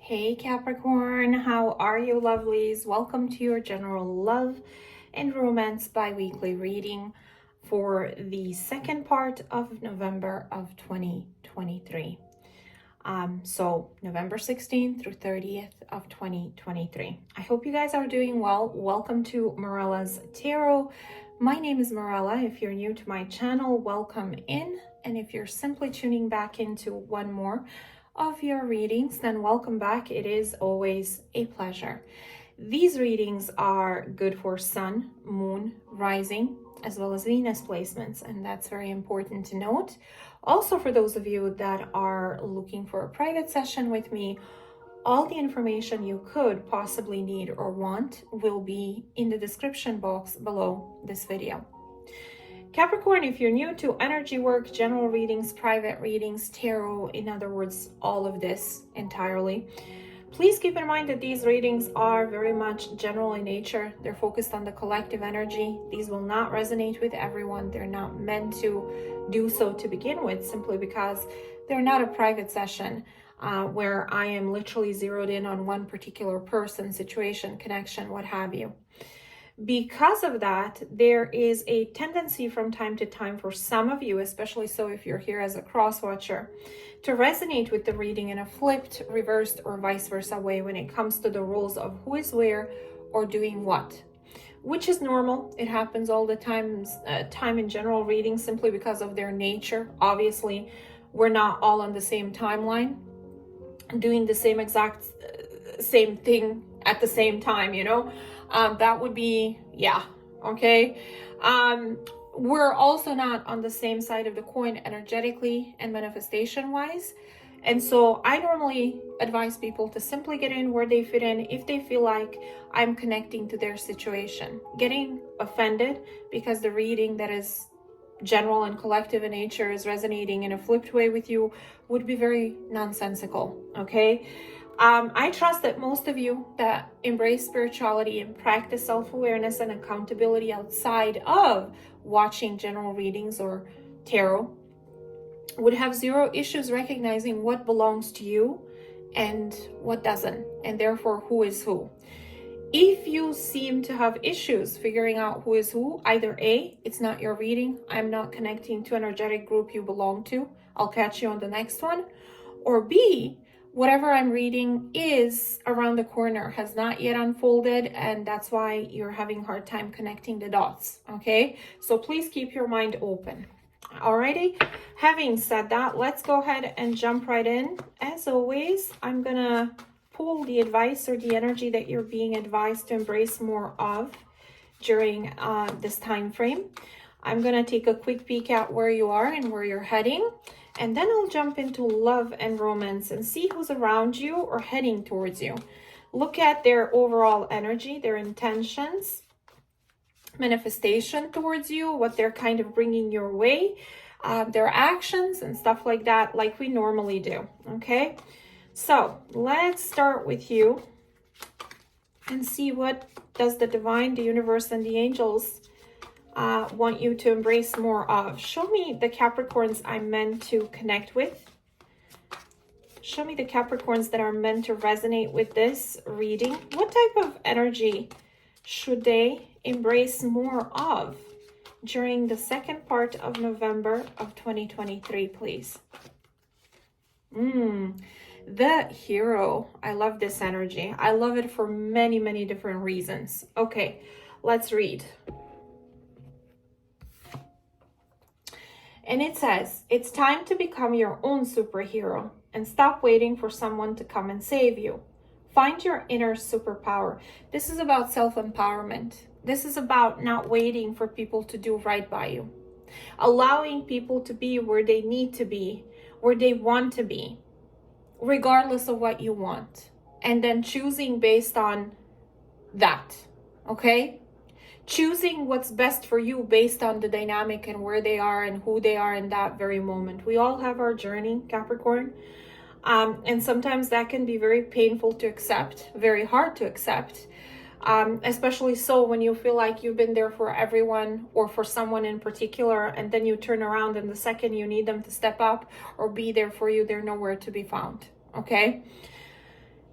Hey Capricorn, how are you lovelies? Welcome to your general love and romance bi-weekly reading for the second part of November of 2023. So November 16th through 30th of 2023. I hope you guys are doing well. Welcome to Morella's Tarot. My name is Morella. If you're new to my channel, welcome in. And if you're simply tuning back into one more of your readings, then welcome back. It is always a pleasure. These readings are good for sun, moon, rising, as well as Venus placements, and that's very important to note. Also, for those of you that are looking for a private session with me, all the information you could possibly need or want will be in the description box below this video. Capricorn, if you're new to energy work, general readings, private readings, tarot, in other words, all of this entirely, please keep in mind that these readings are very much general in nature. They're focused on the collective energy. These will not resonate with everyone. They're not meant to do so to begin with, simply because they're not a private session where I am literally zeroed in on one particular person, situation, connection, what have you. Because of that, there is a tendency from time to time for some of you, especially so if you're here as a cross watcher, to resonate with the reading in a flipped, reversed, or vice versa way when it comes to the rules of who is where or doing what, which is normal. It happens all the time in general readings simply because of their nature. Obviously, we're not all on the same timeline, doing the same exact same thing at the same time, you know. That would be, yeah, okay. We're also not on the same side of the coin energetically and manifestation wise. And so I normally advise people to simply get in where they fit in if they feel like I'm connecting to their situation. Getting offended because the reading that is general and collective in nature is resonating in a flipped way with you would be very nonsensical, okay? I trust that most of you that embrace spirituality and practice self-awareness and accountability outside of watching general readings or tarot would have zero issues recognizing what belongs to you and what doesn't, and therefore who is who. If you seem to have issues figuring out who is who, either A, it's not your reading, I'm not connecting to an energetic group you belong to, I'll catch you on the next one, or B, whatever I'm reading is around the corner, has not yet unfolded, and that's why you're having a hard time connecting the dots, okay? So please keep your mind open. Alrighty, having said that, let's go ahead and jump right in. As always, I'm gonna pull the advice or the energy that you're being advised to embrace more of during this time frame. I'm gonna take a quick peek at where you are and where you're heading, and then I'll jump into love and romance and see who's around you or heading towards you. Look at their overall energy, their intentions, manifestation towards you, what they're kind of bringing your way, their actions and stuff like that, like we normally do, okay? So let's start with you and see what does the divine, the universe, and the angels want you to embrace more of. Show me the Capricorns I'm meant to connect with. Show me the Capricorns that are meant to resonate with this reading. What type of energy should they embrace more of during the second part of November of 2023, please? The Hero. I love this energy. I love it for many, many different reasons. Okay, let's read. And it says, it's time to become your own superhero and stop waiting for someone to come and save you. Find your inner superpower. This is about self-empowerment. This is about not waiting for people to do right by you. Allowing people to be where they need to be, where they want to be, regardless of what you want. And then choosing based on that, okay? Choosing what's best for you based on the dynamic and where they are and who they are in that very moment. We all have our journey, Capricorn. And sometimes that can be very painful to accept, very hard to accept, especially so when you feel like you've been there for everyone or for someone in particular, and then you turn around and the second you need them to step up or be there for you, they're nowhere to be found, okay?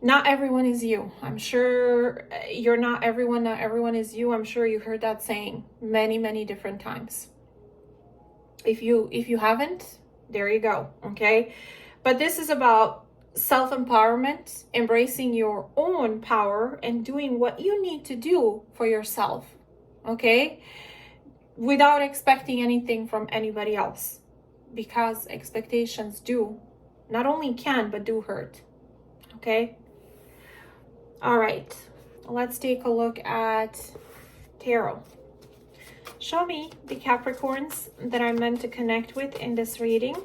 Not everyone is you. I'm sure you're not everyone. Not everyone is you. I'm sure you've heard that saying many, many different times. If you haven't, there you go. Okay. But this is about self-empowerment, embracing your own power and doing what you need to do for yourself. Okay. Without expecting anything from anybody else, because expectations do not only can but do hurt. Okay. All right, let's take a look at tarot. Show me the Capricorns that I'm meant to connect with in this reading.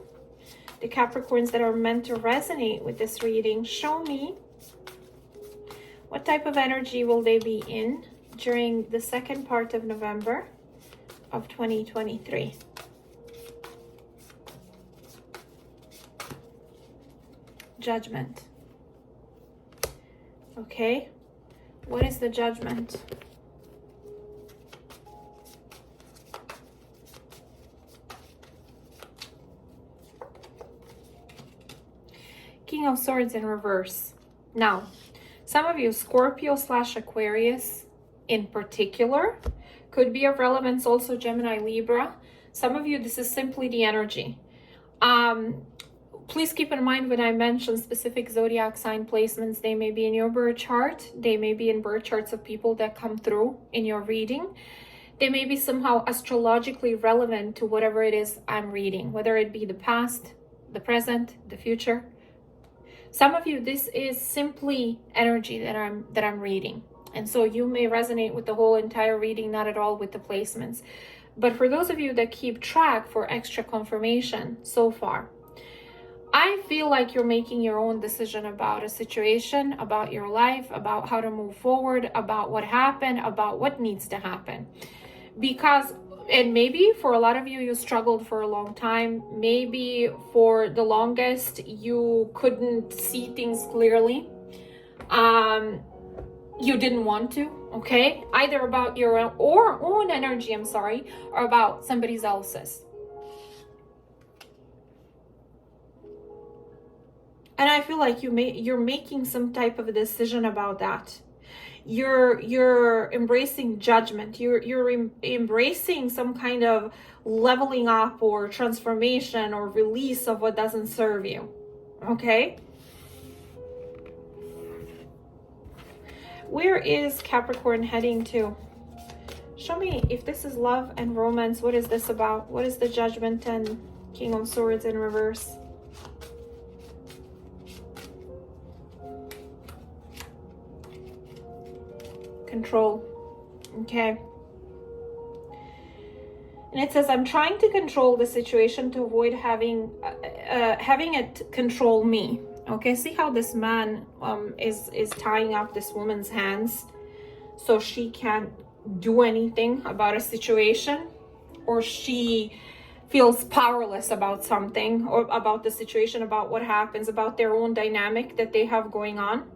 The Capricorns that are meant to resonate with this reading. Show me what type of energy will they be in during the second part of November of 2023. Judgment. Okay, what is the Judgment? King of Swords in reverse. Now, some of you, Scorpio / Aquarius in particular, could be of relevance, also Gemini, Libra. Some of you, this is simply the energy. Please keep in mind when I mention specific zodiac sign placements, they may be in your birth chart. They may be in birth charts of people that come through in your reading. They may be somehow astrologically relevant to whatever it is I'm reading, whether it be the past, the present, the future. Some of you, this is simply energy that I'm reading. And so you may resonate with the whole entire reading, not at all with the placements. But for those of you that keep track for extra confirmation so far, I feel like you're making your own decision about a situation, about your life, about how to move forward, about what happened, about what needs to happen. Because, and maybe for a lot of you, you struggled for a long time. Maybe for the longest, you couldn't see things clearly. You didn't want to, okay? Either about your own energy, or about somebody else's. And I feel like you're making some type of a decision about that. You're embracing judgment. You're embracing some kind of leveling up or transformation or release of what doesn't serve you. Okay? Where is Capricorn heading to? Show me if this is love and romance. What is this about? What is the Judgment and King of Swords in reverse? Control. Okay. And it says, I'm trying to control the situation to avoid having it control me. Okay, see how this man is tying up this woman's hands so she can't do anything about a situation, or she feels powerless about something, or about the situation, about what happens, about their own dynamic that they have going on.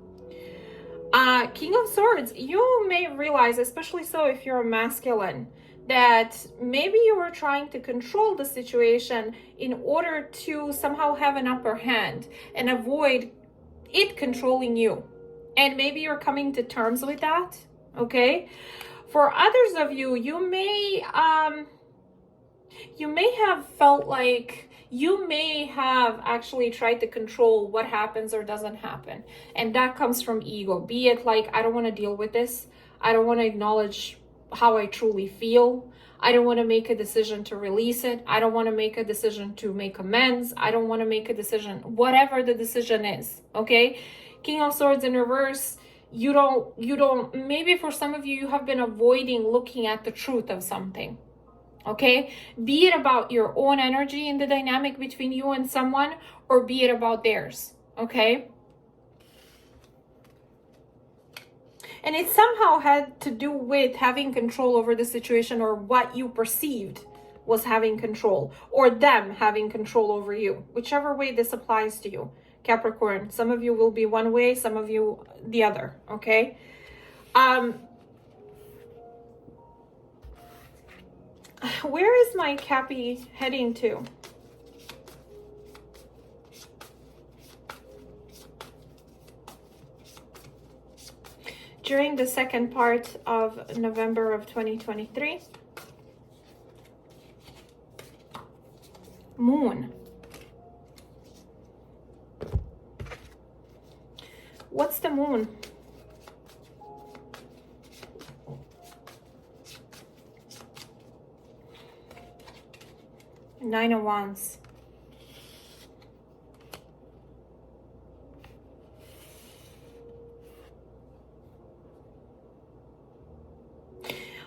King of Swords, you may realize, especially so if you're a masculine, that maybe you were trying to control the situation in order to somehow have an upper hand and avoid it controlling you. And maybe you're coming to terms with that, okay? For others of you, you may have felt like you may have actually tried to control what happens or doesn't happen. And that comes from ego. Be it like, I don't want to deal with this. I don't want to acknowledge how I truly feel. I don't want to make a decision to release it. I don't want to make a decision to make amends. I don't want to make a decision, whatever the decision is, okay? King of Swords in reverse, you don't, maybe for some of you, you have been avoiding looking at the truth of something. Okay, be it about your own energy in the dynamic between you and someone, or be it about theirs. Okay, and it somehow had to do with having control over the situation, or what you perceived was having control, or them having control over you, whichever way this applies to you, Capricorn. Some of you will be one way, some of you the other. Okay, where is my Cappy heading to? during the second part of November of 2023. Moon. What's the moon? Nine of Wands.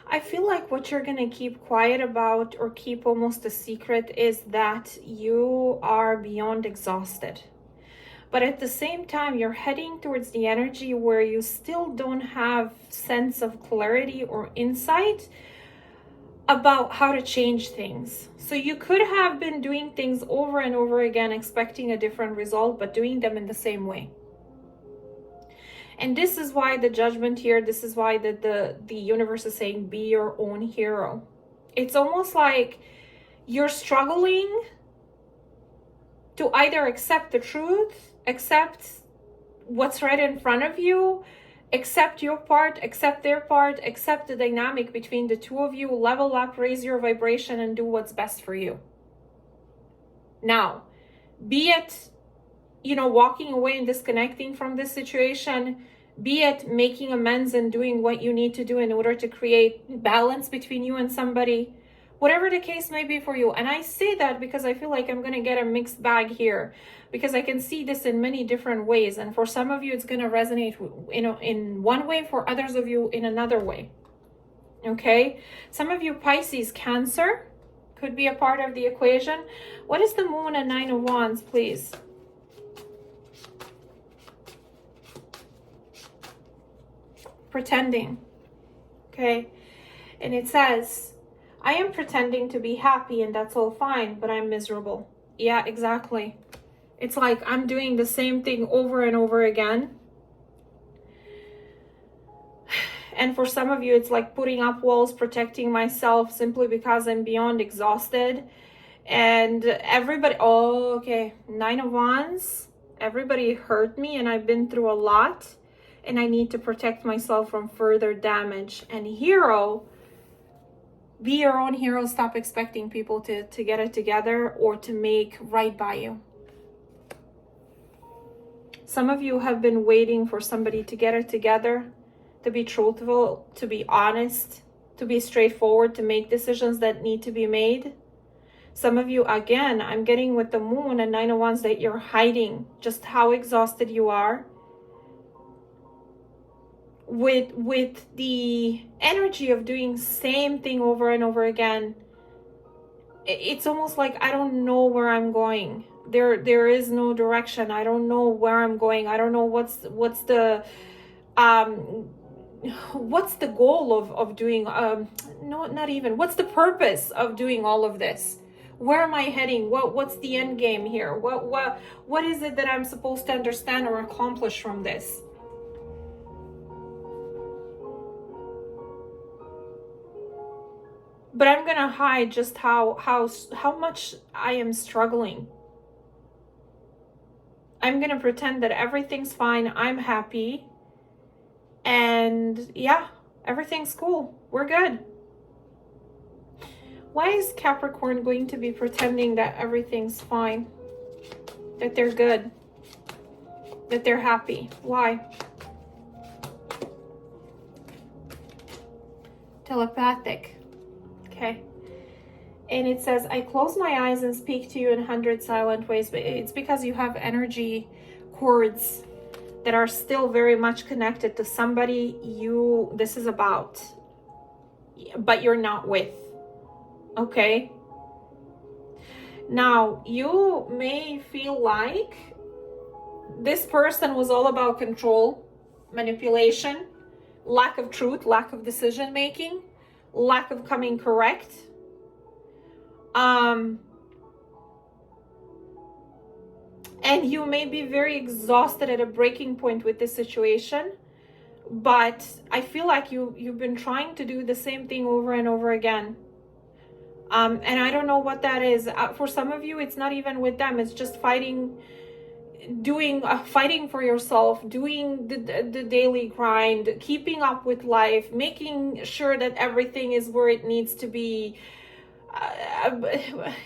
I feel like what you're going to keep quiet about or keep almost a secret is that you are beyond exhausted. But at the same time, you're heading towards the energy where you still don't have sense of clarity or insight about how to change things. So you could have been doing things over and over again, expecting a different result, but doing them in the same way. And this is why the judgment here, this is why the universe is saying, be your own hero. It's almost like you're struggling to either accept the truth, accept what's right in front of you, accept your part, accept their part, accept the dynamic between the two of you, level up, raise your vibration, and do what's best for you. Now, be it, walking away and disconnecting from this situation, be it making amends and doing what you need to do in order to create balance between you and somebody, whatever the case may be for you. And I say that because I feel like I'm going to get a mixed bag here, because I can see this in many different ways. And for some of you, it's going to resonate, in one way, for others of you in another way. Okay. Some of you, Pisces, Cancer could be a part of the equation. What is the moon and Nine of Wands, please? Pretending. Okay. And it says, I am pretending to be happy and that's all fine, but I'm miserable. Yeah, exactly. It's like I'm doing the same thing over and over again. And for some of you, it's like putting up walls, protecting myself simply because I'm beyond exhausted. And everybody, okay, Nine of Wands, everybody hurt me and I've been through a lot and I need to protect myself from further damage. And Hero, be your own hero. Stop expecting people to get it together or to make right by you. Some of you have been waiting for somebody to get it together, to be truthful, to be honest, to be straightforward, to make decisions that need to be made. Some of you, again, I'm getting with the moon and Nine of Wands that you're hiding just how exhausted you are. With the energy of doing same thing over and over again, it's almost like I don't know where I'm going. There is no direction. I don't know where I'm going. I don't know what's the goal of doing, no, not even, what's the purpose of doing all of this? Where am I heading? What's the end game here? What is it that I'm supposed to understand or accomplish from this? But I'm gonna hide just how much I am struggling. I'm gonna pretend that everything's fine. I'm happy. And yeah, everything's cool. We're good. Why is Capricorn going to be pretending that everything's fine? That they're good? That they're happy? Why? Telepathic. Okay. And it says, I close my eyes and speak to you in 100 silent ways, but it's because you have energy cords that are still very much connected to somebody this is about, but you're not with. Okay. Now, you may feel like this person was all about control, manipulation, lack of truth, lack of decision making, lack of coming correct. And you may be very exhausted at a breaking point with this situation, but I feel like you've been trying to do the same thing over and over again. And I don't know what that is. For some of you, it's not even with them. It's just fighting doing, fighting for yourself, doing the daily grind, keeping up with life, making sure that everything is where it needs to be,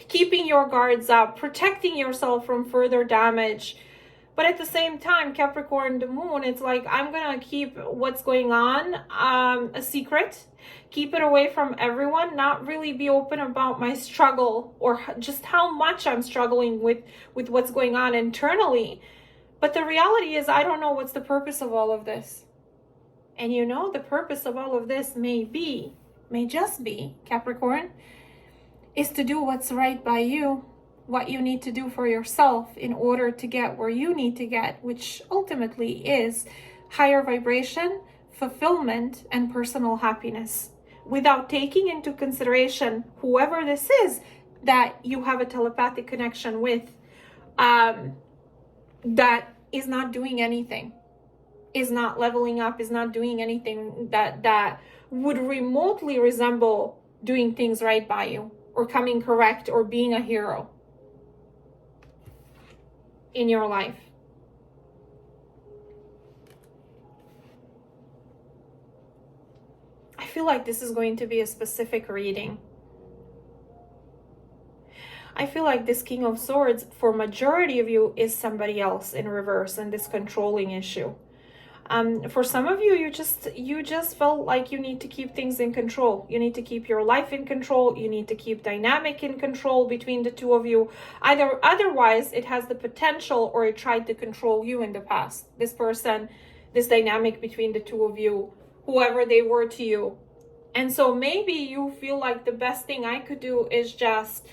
keeping your guards up, protecting yourself from further damage. But at the same time, Capricorn, the moon, it's like, I'm gonna keep what's going on a secret, keep it away from everyone, not really be open about my struggle or just how much I'm struggling with what's going on internally. But the reality is, I don't know what's the purpose of all of this. And you know, the purpose of all of this may just be, Capricorn, is to do what's right by you, what you need to do for yourself in order to get where you need to get, which ultimately is higher vibration, fulfillment, and personal happiness, without taking into consideration whoever this is that you have a telepathic connection with, that is not doing anything, is not leveling up, is not doing anything that would remotely resemble doing things right by you, or coming correct, or being a hero in your life. I feel like this is going to be a specific reading. I feel like this King of Swords, for majority of you, is somebody else in reverse in this controlling issue. For some of you, you just felt like you need to keep things in control. You need to keep your life in control. You need to keep dynamic in control between the two of you. Otherwise, it has the potential, or it tried to control you in the past. This person, this dynamic between the two of you, whoever they were to you. And so maybe you feel like the best thing I could do is just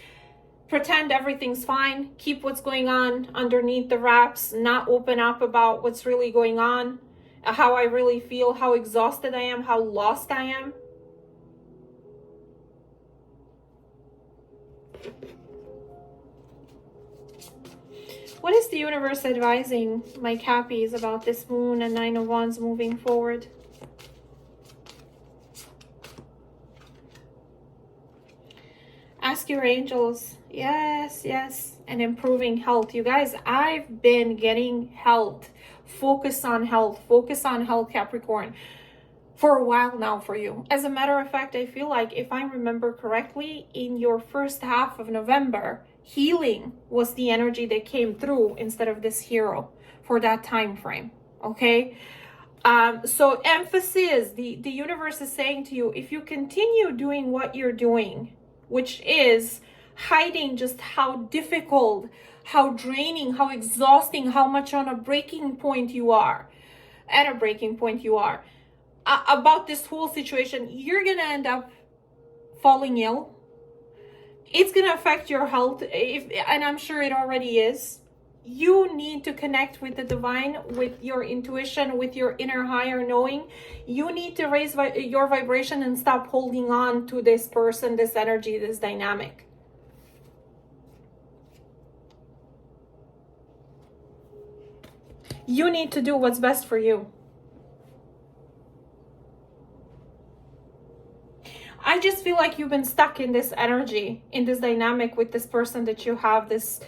pretend everything's fine, keep what's going on underneath the wraps, not open up about what's really going on, how I really feel, how exhausted I am, how lost I am. What is the universe advising my Cappies about this moon and Nine of Wands moving forward? Ask your angels. Yes, yes. And improving health. You guys, I've been getting health. Focus on health, Capricorn, for a while now for you. As a matter of fact, I feel like, if I remember correctly, in your first half of November, healing was the energy that came through instead of this hero for that time frame. Okay, so emphasis, the universe is saying to you, if you continue doing what you're doing, which is hiding just how difficult, how draining, how exhausting, how much on a breaking point you are, about this whole situation, you're gonna end up falling ill. It's gonna affect your health, and I'm sure it already is. You need to connect with the divine, with your intuition, with your inner higher knowing. You need to raise your vibration and stop holding on to this person, this energy, this dynamic. You need to do what's best for you. I just feel like you've been stuck in this energy, in this dynamic with this person that you have this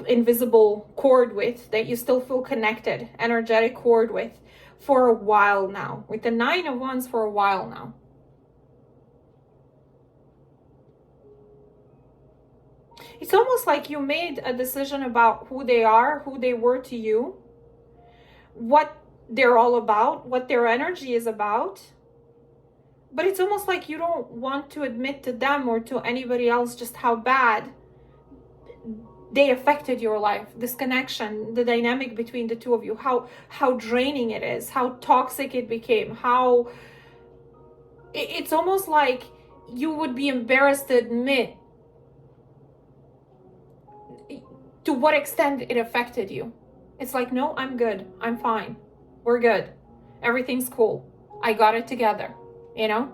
invisible cord with, that you still feel connected, energetic cord with, for a while now. With the Nine of Wands, for a while now. It's almost like you made a decision about who they are, who they were to you, what they're all about, what their energy is about. But it's almost like you don't want to admit to them or to anybody else just how bad they affected your life. This connection, the dynamic between the two of you, how draining it is, how toxic it became, how it's almost like you would be embarrassed to admit to what extent it affected you. It's like, no, I'm good. I'm fine. We're good. Everything's cool. I got it together, you know?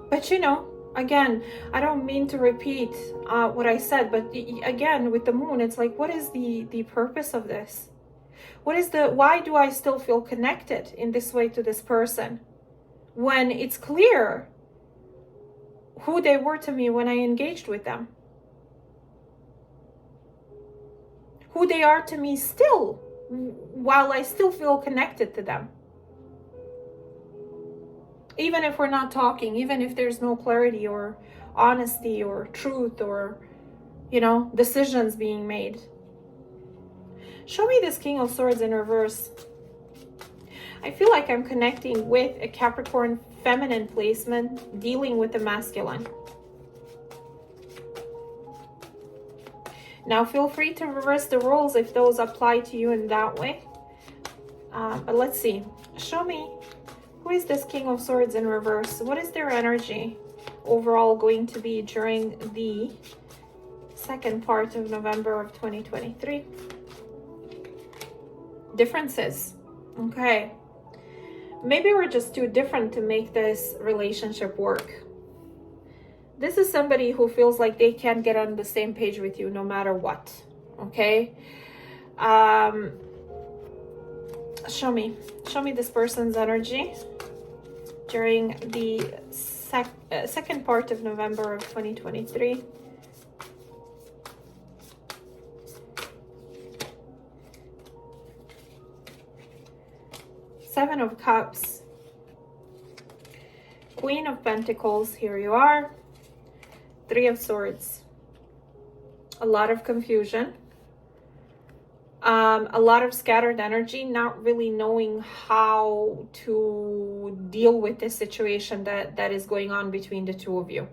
But you know, again, I don't mean to repeat what I said, but again, with the moon, it's like, what is the purpose of this? Why do I still feel connected in this way to this person? When it's clear who they were to me when I engaged with them. Who they are to me still, while I still feel connected to them. Even if we're not talking, even if there's no clarity or honesty or truth or, you know, decisions being made. Show me this King of Swords in reverse. I feel like I'm connecting with a Capricorn feminine placement, dealing with the masculine. Now feel free to reverse the roles if those apply to you in that way. But let's see. Show me, who is this King of Swords in reverse? What is their energy overall going to be during the second part of November of 2023? Differences. Okay. Maybe we're just too different to make this relationship work. This is somebody who feels like they can't get on the same page with you no matter what. Okay. Show me this person's energy during the second part of November of 2023. Seven of Cups, Queen of Pentacles, here you are, Three of Swords, a lot of confusion, a lot of scattered energy, not really knowing how to deal with this situation that is going on between the two of you.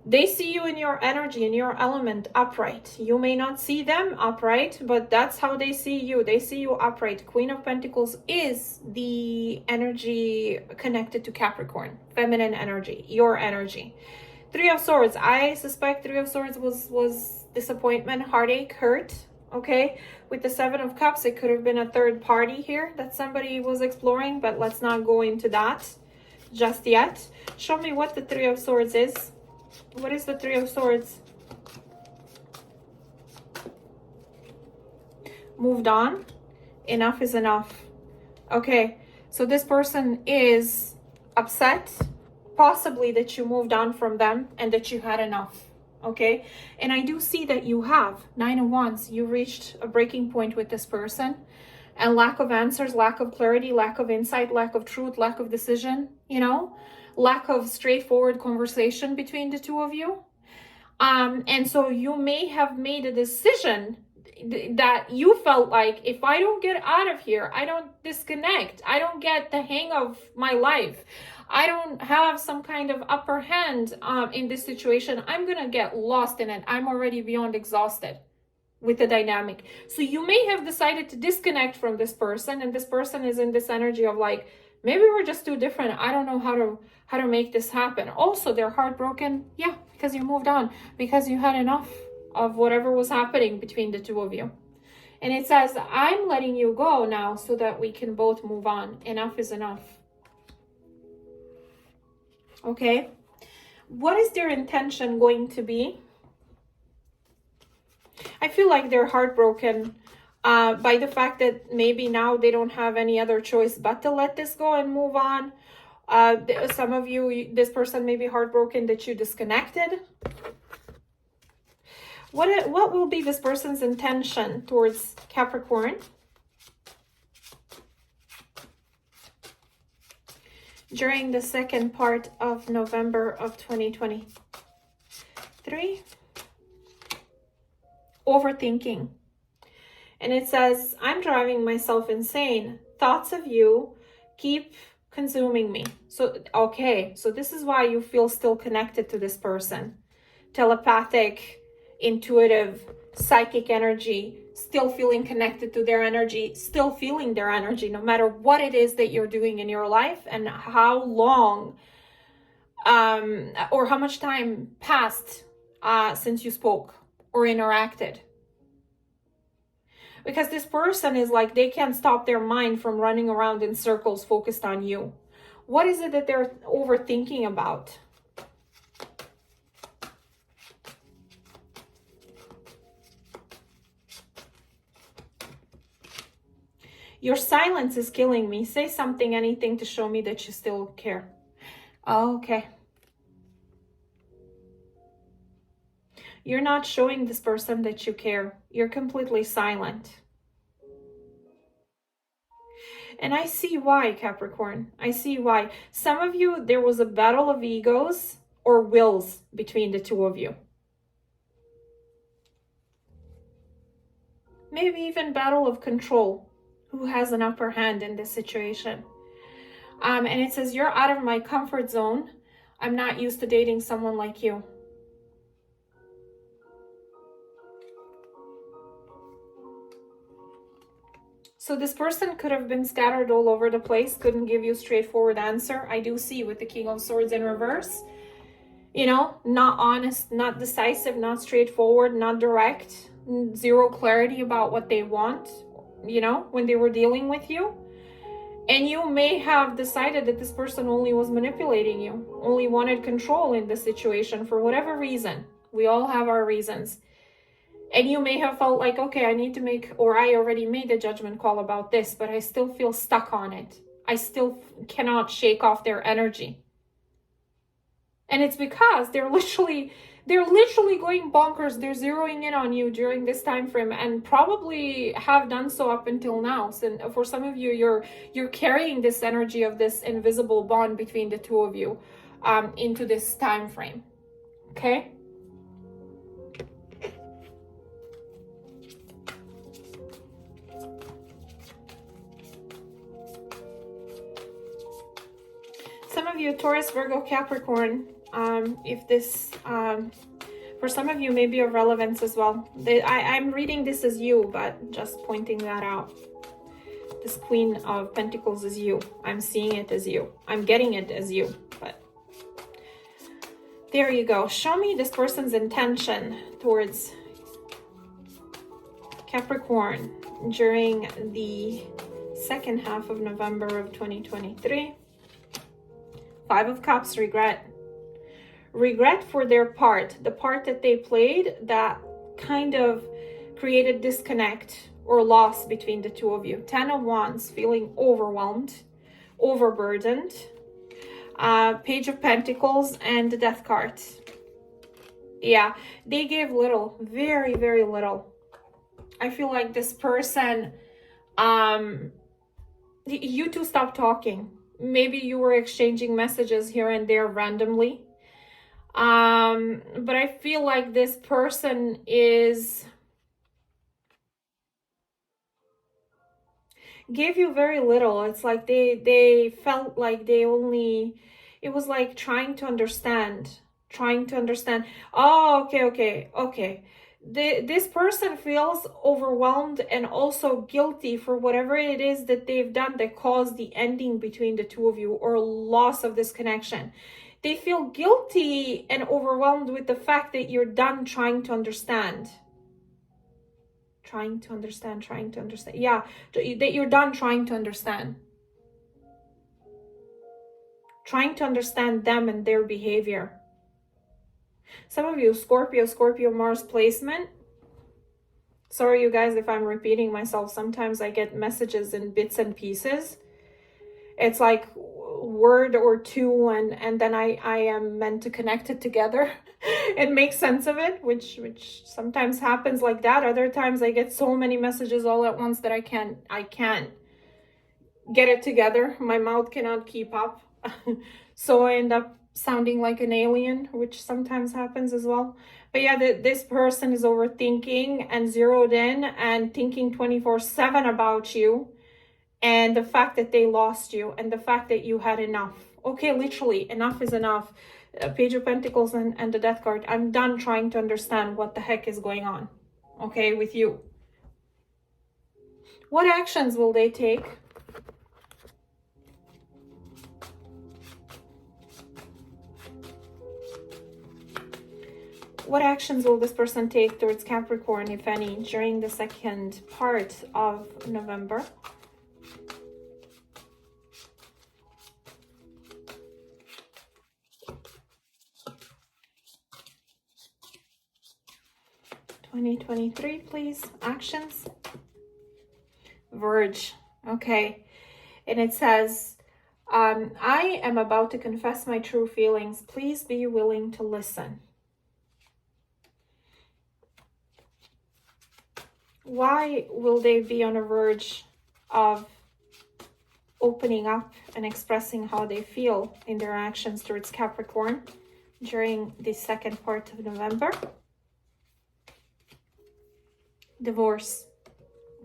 They see you in your energy, in your element, upright. You may not see them upright, but that's how they see you. They see you upright. Queen of Pentacles is the energy connected to Capricorn, feminine energy, your energy. Three of Swords. I suspect Three of Swords was disappointment, heartache, hurt. Okay. With the Seven of Cups, it could have been a third party here that somebody was exploring, but let's not go into that just yet. Show me what the Three of Swords is. What is the Three of Swords? Moved on. Enough is enough. Okay, so this person is upset, possibly that you moved on from them and that you had enough. Okay, and I do see that you have. Nine of Wands, you reached a breaking point with this person, and lack of answers, lack of clarity, lack of insight, lack of truth, lack of decision, you know, lack of straightforward conversation between the two of you. And so you may have made a decision that you felt like, if I don't get out of here, I don't disconnect, I don't get the hang of my life, I don't have some kind of upper hand in this situation, I'm gonna get lost in it. I'm already beyond exhausted with the dynamic. So you may have decided to disconnect from this person, and this person is in this energy of like, maybe we're just too different. I don't know how to make this happen. Also, they're heartbroken. Yeah, because you moved on, because you had enough of whatever was happening between the two of you. And it says, I'm letting you go now so that we can both move on. Enough is enough. Okay. What is their intention going to be? I feel like they're heartbroken by the fact that maybe now they don't have any other choice but to let this go and move on. Some of you, this person may be heartbroken that you disconnected. What will be this person's intention towards Capricorn during the second part of November of 2023? Overthinking. And it says, I'm driving myself insane. Thoughts of you keep consuming me. So, okay, so this is why you feel still connected to this person. Telepathic, intuitive, psychic energy, still feeling connected to their energy, still feeling their energy, no matter what it is that you're doing in your life and how long or how much time passed since you spoke or interacted. Because this person is like, they can't stop their mind from running around in circles focused on you. What is it that they're overthinking about? Your silence is killing me. Say something, anything to show me that you still care. Oh, okay. You're not showing this person that you care. You're completely silent. And I see why, Capricorn. I see why. Some of you, there was a battle of egos or wills between the two of you. Maybe even battle of control. Who has an upper hand in this situation? And it says, you're out of my comfort zone. I'm not used to dating someone like you. So this person could have been scattered all over the place, couldn't give you a straightforward answer. I do see with the King of Swords in reverse. You know, not honest, not decisive, not straightforward, not direct, zero clarity about what they want, you know, when they were dealing with you. And you may have decided that this person only was manipulating you, only wanted control in the situation for whatever reason. We all have our reasons. And you may have felt like, okay, I need to make, or I already made a judgment call about this, but I still feel stuck on it. I still cannot shake off their energy. And it's because they're literally going bonkers. They're zeroing in on you during this time frame, and probably have done so up until now. So for some of you, you're carrying this energy of this invisible bond between the two of you into this time frame. Okay? Some of you, Taurus, Virgo, Capricorn, if this, for some of you, may be of relevance as well. I'm reading this as you, but just pointing that out. This Queen of Pentacles is you. I'm seeing it as you. I'm getting it as you, but there you go. Show me this person's intention towards Capricorn during the second half of November of 2023. Five of Cups, regret. Regret for their part, the part that they played that kind of created disconnect or loss between the two of you. 10 of Wands, feeling overwhelmed, overburdened. Page of Pentacles and the Death card. Yeah, they gave little, very, very little. I feel like this person, you two stopped talking. Maybe you were exchanging messages here and there randomly. But I feel like this person gave you very little. It's like they felt like it was like trying to understand. Oh, okay. This person feels overwhelmed and also guilty for whatever it is that they've done that caused the ending between the two of you or loss of this connection. They feel guilty and overwhelmed with the fact that you're done trying to understand. Trying to understand. Yeah, that you're done trying to understand. Trying to understand them and their behavior. Some of you, Scorpio, Mars placement. Sorry, you guys, if I'm repeating myself. Sometimes I get messages in bits and pieces. It's like word or two, and then I am meant to connect it together and make sense of it, which sometimes happens like that. Other times I get so many messages all at once that I can't get it together. My mouth cannot keep up. So I end up sounding like an alien, which sometimes happens as well. But yeah, this person is overthinking and zeroed in and thinking 24/7 about you, and the fact that they lost you, and the fact that you had enough. Okay, literally, enough is enough. Page of Pentacles and the Death card. I'm done trying to understand what the heck is going on, okay, with you. What actions will they take? What actions will this person take towards Capricorn, if any, during the second part of November? (2023), please. Actions. Verge. Okay. And it says, I am about to confess my true feelings. Please be willing to listen. Why will they be on the verge of opening up and expressing how they feel in their actions towards Capricorn during the second part of November? Divorce.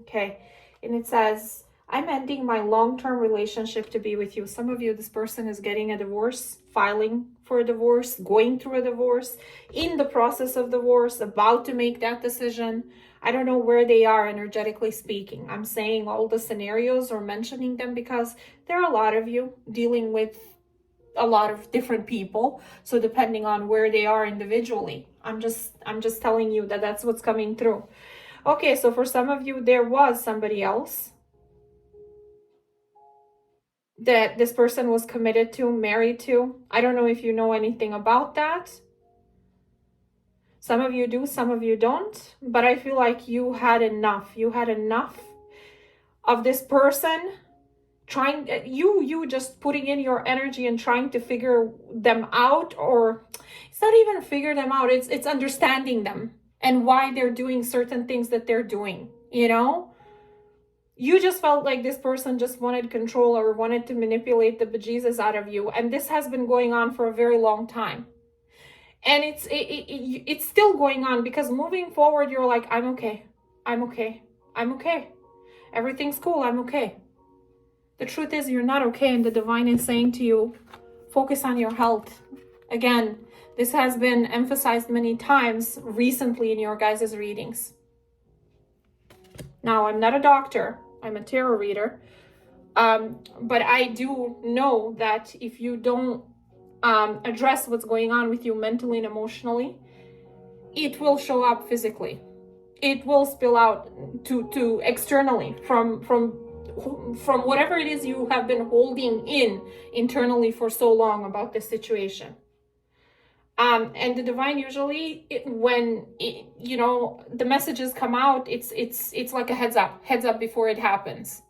Okay, and it says, I'm ending my long-term relationship to be with you. Some of you, this person is getting a divorce, filing for a divorce, going through a divorce, in the process of divorce, about to make that decision. I don't know where they are energetically speaking. I'm saying all the scenarios or mentioning them because there are a lot of you dealing with a lot of different people. So depending on where they are individually, I'm just telling you that that's what's coming through. Okay, so for some of you, there was somebody else that this person was committed to, married to. I don't know if you know anything about that. Some of you do, some of you don't. But I feel like you had enough. You had enough of this person trying, you just putting in your energy and trying to figure them out, or it's not even figure them out. It's understanding them and why they're doing certain things that they're doing, you know? You just felt like this person just wanted control or wanted to manipulate the bejesus out of you. And this has been going on for a very long time. And it's still going on, because moving forward, you're like, I'm okay. I'm okay. I'm okay. Everything's cool. I'm okay. The truth is you're not okay. And the divine is saying to you, focus on your health. Again, this has been emphasized many times recently in your guys' readings. Now, I'm not a doctor. I'm a tarot reader. But I do know that if you don't address what's going on with you mentally and emotionally, it will show up physically. It will spill out to externally from whatever it is you have been holding in internally for so long about this situation. And the divine usually, when the messages come out, it's like a heads up before it happens.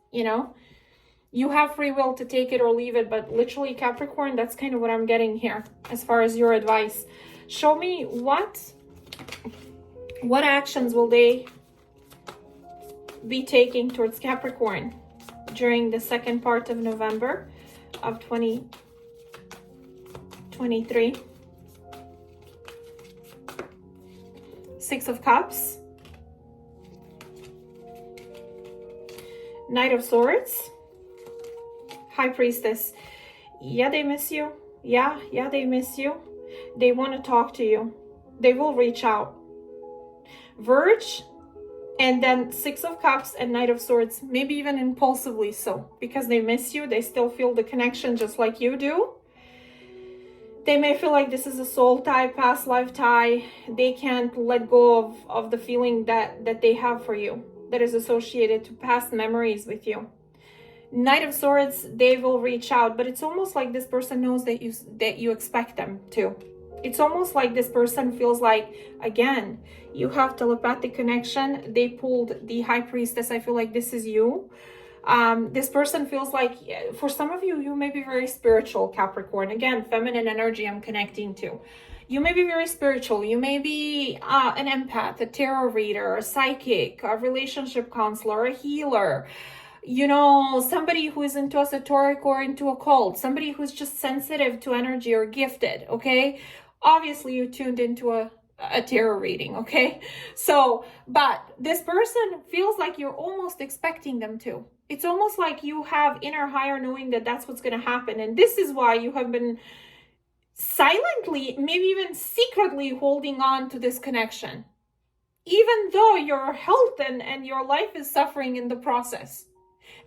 You have free will to take it or leave it, but literally, Capricorn, that's kind of what I'm getting here as far as your advice. Show me what actions will they be taking towards Capricorn during the second part of November of 2023. Six of Cups, Knight of Swords, High Priestess. Yeah, they miss you. Yeah, they miss you. They want to talk to you. They will reach out. Verge, and then Six of Cups and Knight of Swords, maybe even impulsively so, because they miss you. They still feel the connection just like you do. They may feel like this is a soul tie, past life tie. They can't let go of the feeling that they have for you, that is associated to past memories with you. Knight of Swords, they will reach out, but it's almost like this person knows that you expect them to. It's almost like this person feels like, again, you have telepathic connection. They pulled the High Priestess. I feel like this is you. This person feels like, for some of you, you may be very spiritual, Capricorn. Again, feminine energy I'm connecting to. You may be very spiritual. You may be an empath, a tarot reader, a psychic, a relationship counselor, a healer. Somebody who is into esoteric or into occult. Somebody who's just sensitive to energy or gifted, okay? Obviously, you tuned into a tarot reading, okay? So, but this person feels like you're almost expecting them to. It's almost like you have inner higher knowing that that's what's going to happen. And this is why you have been silently, maybe even secretly holding on to this connection, even though your health and your life is suffering in the process.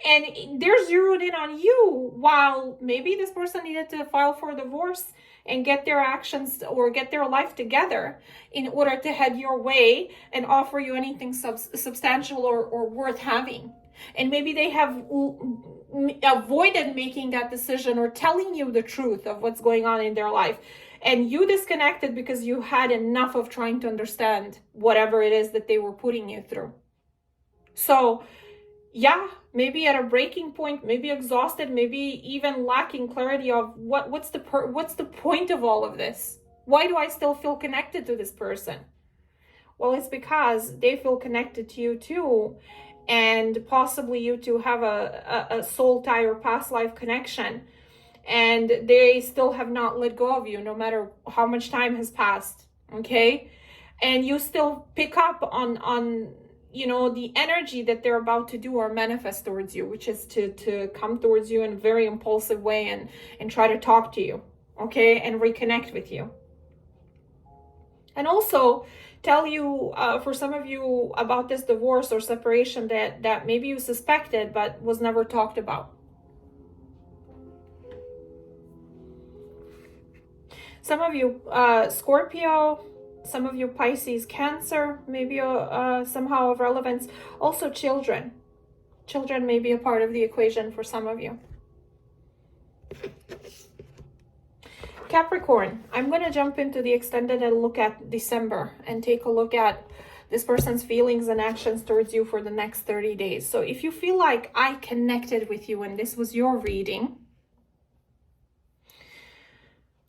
And they're zeroed in on you, while maybe this person needed to file for divorce and get their actions or get their life together in order to head your way and offer you anything substantial or worth having. And maybe they have avoided making that decision or telling you the truth of what's going on in their life. And you disconnected because you had enough of trying to understand whatever it is that they were putting you through. So, yeah, maybe at a breaking point, maybe exhausted, maybe even lacking clarity of what's the point of all of this? Why do I still feel connected to this person? Well, it's because they feel connected to you too, and possibly you two have a soul tie or past life connection, and they still have not let go of you no matter how much time has passed, okay? And you still pick up on you know, the energy that they're about to do or manifest towards you, which is to come towards you in a very impulsive way and try to talk to you, okay, and reconnect with you. And also tell you, for some of you, about this divorce or separation that maybe you suspected but was never talked about. Some of you, Scorpio, some of you Pisces, Cancer, maybe somehow of relevance. Also children. Children may be a part of the equation for some of you. Capricorn, I'm going to jump into the extended and look at December and take a look at this person's feelings and actions towards you for the next 30 days. So if you feel like I connected with you and this was your reading,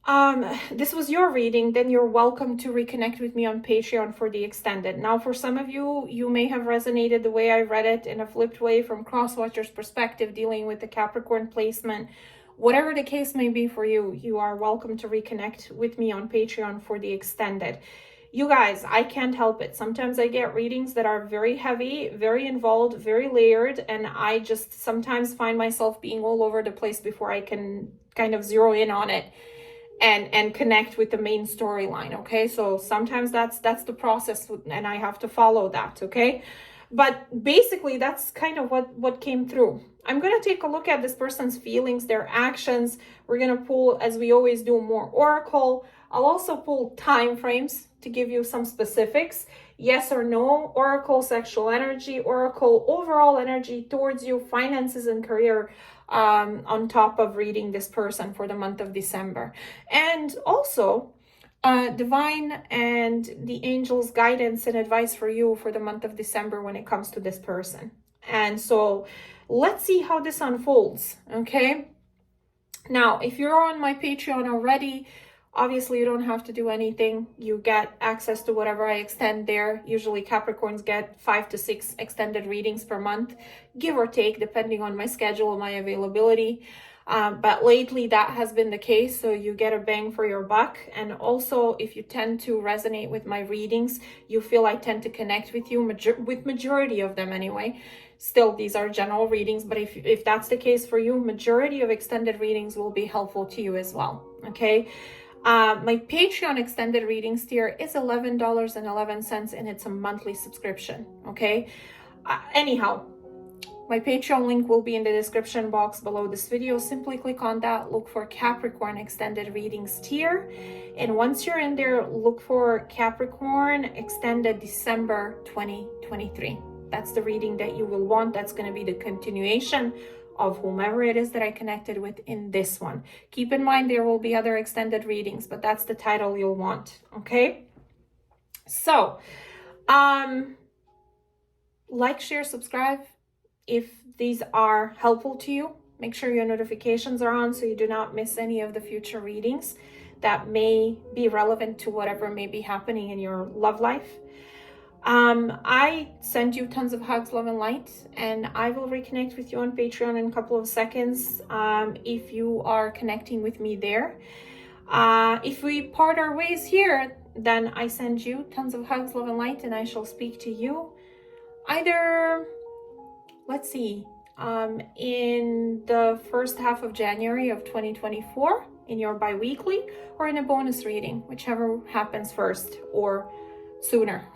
then you're welcome to reconnect with me on Patreon for the extended. Now, for some of you, you may have resonated the way I read it in a flipped way from Crosswatcher's perspective, dealing with the Capricorn placement. Whatever the case may be for you, you are welcome to reconnect with me on Patreon for the extended. You guys, I can't help it. Sometimes I get readings that are very heavy, very involved, very layered, and I just sometimes find myself being all over the place before I can kind of zero in on it and connect with the main storyline, okay? So sometimes that's the process, and I have to follow that, okay? But basically, that's kind of what came through. I'm going to take a look at this person's feelings, their actions. We're going to pull, as we always do, more oracle. I'll also pull time frames to give you some specifics. Yes or no, oracle, sexual energy, oracle, overall energy towards you, finances and career, on top of reading this person for the month of December. And also divine and the angels' guidance and advice for you for the month of December when it comes to this person. And so let's see how this unfolds, okay? Now, if you're on my Patreon already, obviously you don't have to do anything. You get access to whatever I extend there. Usually Capricorns get 5 to 6 extended readings per month, give or take, depending on my schedule and my availability. But lately that has been the case, so you get a bang for your buck. And also, if you tend to resonate with my readings, you feel I tend to connect with you, with majority of them anyway. Still, these are general readings, but if that's the case for you, majority of extended readings will be helpful to you as well, okay? My Patreon extended readings tier is $11.11, and it's a monthly subscription, okay? Anyhow, my Patreon link will be in the description box below this video. Simply click on that, look for Capricorn extended readings tier, and once you're in there, look for Capricorn extended December 2023. That's the reading that you will want. That's going to be the continuation of whomever it is that I connected with in this one. Keep in mind there will be other extended readings, but that's the title you'll want, okay? So, like, share, subscribe. If these are helpful to you, make sure your notifications are on so you do not miss any of the future readings that may be relevant to whatever may be happening in your love life. I send you tons of hugs, love, and light, and I will reconnect with you on Patreon in a couple of seconds if you are connecting with me there. If we part our ways here, then I send you tons of hugs, love, and light, and I shall speak to you either, let's see, in the first half of January of 2024 in your bi-weekly, or in a bonus reading, whichever happens first or sooner.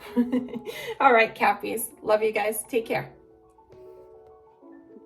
All right, Cappies. Love you guys. Take care.